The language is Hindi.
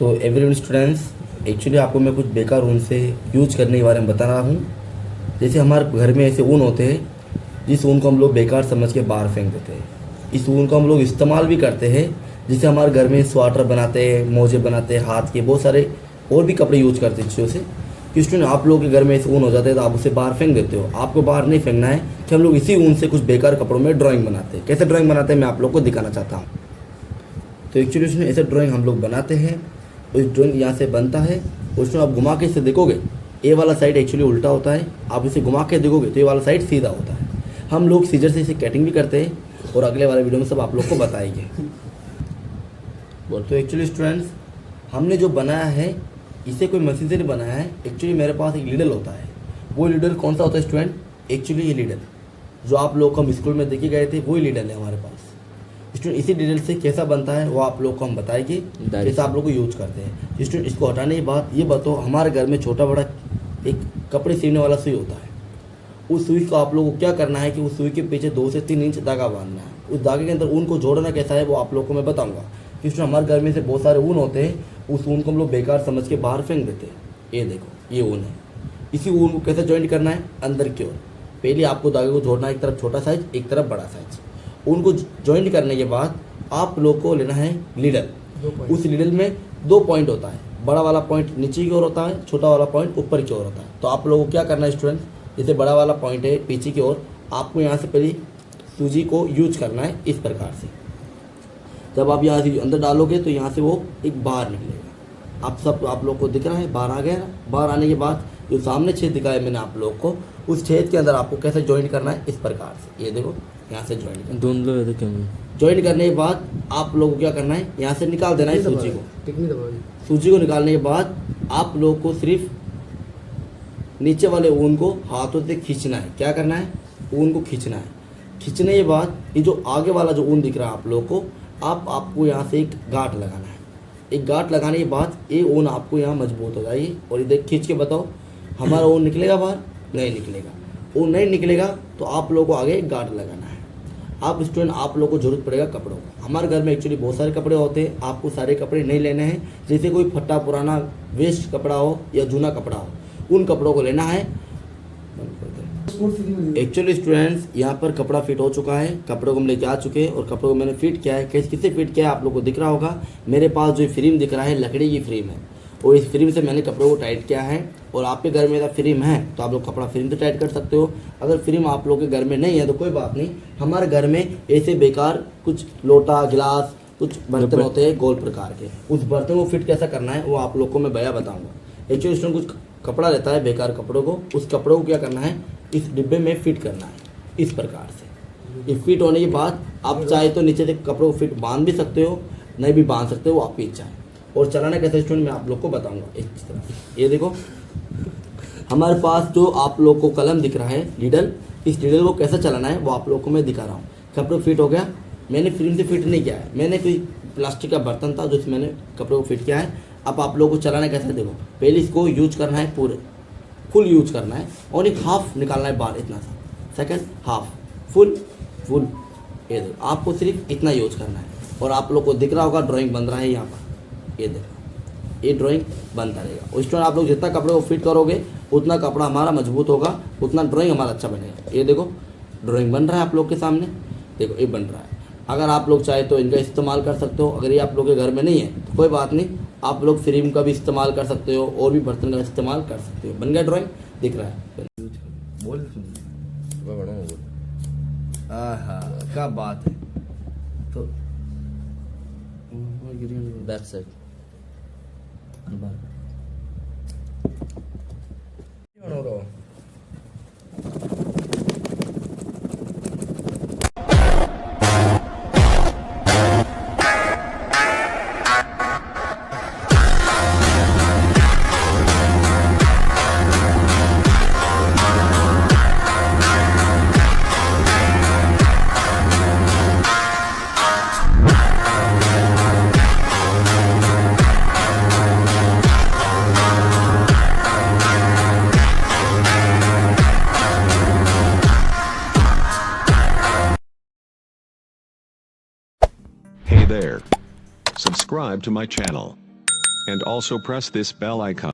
तो एवरीवन स्टूडेंट्स, एक्चुअली आपको मैं कुछ बेकार ऊन से यूज करने के बारे में बता रहा हूँ। जैसे हमारे घर में ऐसे ऊन होते हैं जिस ऊन को हम लोग बेकार समझ के बाहर फेंक देते हैं। इस ऊन को हम लोग इस्तेमाल भी करते हैं, जिससे हमारे घर में स्वेटर बनाते हैं, मोजे बनाते हैं, हाथ के बहुत सारे और भी कपड़े यूज करते हैं चीज़ों से। कि स्टूडेंट आप लोगों के घर में ऐसे ऊन हो जाते हैं तो आप उसे बाहर फेंक देते हो। आपको बाहर नहीं फेंकना है कि हम लोग इसी ऊन से कुछ बेकार कपड़ों में ड्राइंग बनाते हैं। कैसे ड्राइंग बनाते हैं मैं आप लोग को दिखाना चाहता हूँ। तो एक्चुअली उसमें ऐसे ड्राइंग हम लोग बनाते हैं। उस ड्राइंग यहाँ से बनता है, उसमें आप घुमा के इसे देखोगे ये वाला साइड एक्चुअली उल्टा होता है, आप इसे घुमा के देखोगे तो ये वाला साइड सीधा होता है। हम लोग सीजर से इसे कटिंग भी करते हैं और अगले वाले वीडियो में सब आप लोग को बताएंगे। तो एक्चुअली स्टूडेंट्स, हमने जो बनाया है इसे कोई मशीन से नहीं बनाया है। एक्चुअली मेरे पास एक लीडल होता है। वो लीडल कौन सा होता है स्टूडेंट? एक्चुअली ये लीडल जो आप लोग को हम स्कूल में देखे गए थे वही लीडल है हमारे पास। स्टूडेंट इसी लीडल से कैसा बनता है वो आप लोग को हम बताएंगे, कैसा आप लोग को यूज करते हैं। स्टूडेंट इसको हटाने के बाद ये बताओ, हमारे घर में छोटा बड़ा एक कपड़े सीने वाला सुई होता है। उस सुई को आप लोगों को क्या करना है कि उस सुई के पीछे 2 से 3 इंच धागा बांधना है। उस धागे के अंदर ऊन को जोड़ना कैसा है वो आप लोग को मैं बताऊंगा। क्योंकि हमारे घर में से बहुत सारे ऊन होते हैं, उस ऊन को हम लोग बेकार समझ के बाहर फेंक देते हैं। ये देखो ये ऊन है, इसी ऊन को कैसे ज्वाइंट करना है अंदर की ओर। पहले आपको धागे को जोड़ना है, एक तरफ छोटा साइज एक तरफ बड़ा साइज। ऊन को ज्वाइंट करने के बाद आप लोग को लेना है लीडल। उस लीडल में 2 पॉइंट होता है, बड़ा वाला पॉइंट नीचे की ओर होता है, छोटा वाला पॉइंट ऊपर की ओर होता है। तो आप लोगों को क्या करना है स्टूडेंट, जैसे बड़ा वाला पॉइंट है पीछे की ओर, आपको यहाँ से पहले सूजी को यूज करना है इस प्रकार से। जब आप यहाँ से अंदर डालोगे तो यहाँ से वो एक बाहर निकलेगा। आप लोग को दिख रहा है बाहर आ गया। बाहर आने के बाद जो सामने छेद दिखाया मैंने आप लोग को, उस छेद के अंदर आपको कैसे ज्वाइंट करना है इस प्रकार से। ये देखो यहाँ से ज्वाइंट ज्वाइंट करने के बाद आप लोगों को क्या करना है, यहाँ से निकाल देना है सूजी को। सूजी को निकालने के बाद आप लोग को सिर्फ नीचे वाले ऊन को हाथों से खींचना है। क्या करना है, ऊन को खींचना है। खींचने के बाद ये जो आगे वाला जो ऊन दिख रहा है आप लोग को, आपको यहाँ से एक गांठ लगाना है। एक गांठ लगाने के बाद ये ऊन आपको यहाँ मजबूत हो जाएगी। और इधर खींच के बताओ हमारा ऊन निकलेगा बाहर? नहीं निकलेगा। ऊन नहीं निकलेगा तो आप लोगों को आगे एक गांठ लगाना है। आप स्टूडेंट आप लोगों को जरूरत पड़ेगा कपड़ों को। हमारे घर में एक्चुअली बहुत सारे कपड़े होते हैं, आपको सारे कपड़े नहीं लेने हैं। जैसे कोई फटा पुराना वेस्ट कपड़ा हो या जूना कपड़ा हो, उन कपड़ों को लेना है। एक्चुअली स्टूडेंट्स यहाँ पर कपड़ा फिट हो चुका है, कपड़ों को हम लेके आ चुके हैं और कपड़ों को मैंने फिट किया है। किससे फिट किया है आप लोग को दिख रहा होगा। मेरे पास जो फ्रेम दिख रहा है लकड़ी की फ्रेम है और इस फ्रेम से मैंने कपड़ों को टाइट किया है। और आपके घर में अगर फ्रेम है तो आप लोग कपड़ा फ्रेम से टाइट कर सकते हो। अगर फ्रेम आप लोग के घर में नहीं है तो कोई बात नहीं, हमारे घर में ऐसे बेकार कुछ लोटा गिलास कुछ बर्तन होते हैं गोल प्रकार के, उस बर्तन को फिट कैसा करना है वो आप लोग को मैं भैया बताऊँगा। एक्चुअली उसमें कुछ कपड़ा रहता है बेकार कपड़ों को, उस कपड़ों को क्या करना है इस डिब्बे में फिट करना है इस प्रकार से। ये फिट होने के बाद आप चाहे तो नीचे से कपड़ों को फिट बांध भी सकते हो, नहीं भी बांध सकते हो, आप ही चाहे। और चलाना कैसे स्टूडेंट मैं आप लोग को बताऊंगा इस तरह से। ये देखो हमारे पास जो आप लोग को कलम दिख रहा है लीडल, इस लीडल को कैसे चलाना है वो आप लोग को मैं दिखा रहा हूँ। कपड़ों फिट हो गया, मैंने फ्रेम से फिट नहीं किया है, मैंने कोई प्लास्टिक का बर्तन था जिसमें मैंने कपड़ों को फिट किया है। अब आप लोगों को चलाना कैसे देखो, पहले इसको यूज करना है पूरे फुल यूज करना है और एक हाफ निकालना है बाहर इतना सा, सेकंड हाफ फुल फुल। ये देखो आपको सिर्फ इतना यूज करना है और आप लोग को दिख रहा होगा ड्राइंग बन रहा है यहाँ पर। ये देखो ये ड्राइंग बनता रहेगा। उस टाइम आप लोग जितना कपड़े को फिट करोगे उतना कपड़ा हमारा मजबूत होगा, उतना ड्राइंग हमारा अच्छा बनेगा। ये देखो ड्राइंग बन रहा है आप लोग के सामने, देखो ये बन रहा है। अगर आप लोग चाहे तो इनका इस्तेमाल कर सकते हो। अगर ये आप लोग के घर में नहीं है तो कोई बात नहीं, आप लोग फ्रेम का भी इस्तेमाल कर सकते हो और भी बर्तन का इस्तेमाल कर सकते हो। बन गया ड्राइंग, दिख रहा है। बोल क्या बात है। तो back side Hey there. Subscribe to my channel. And also press this bell icon.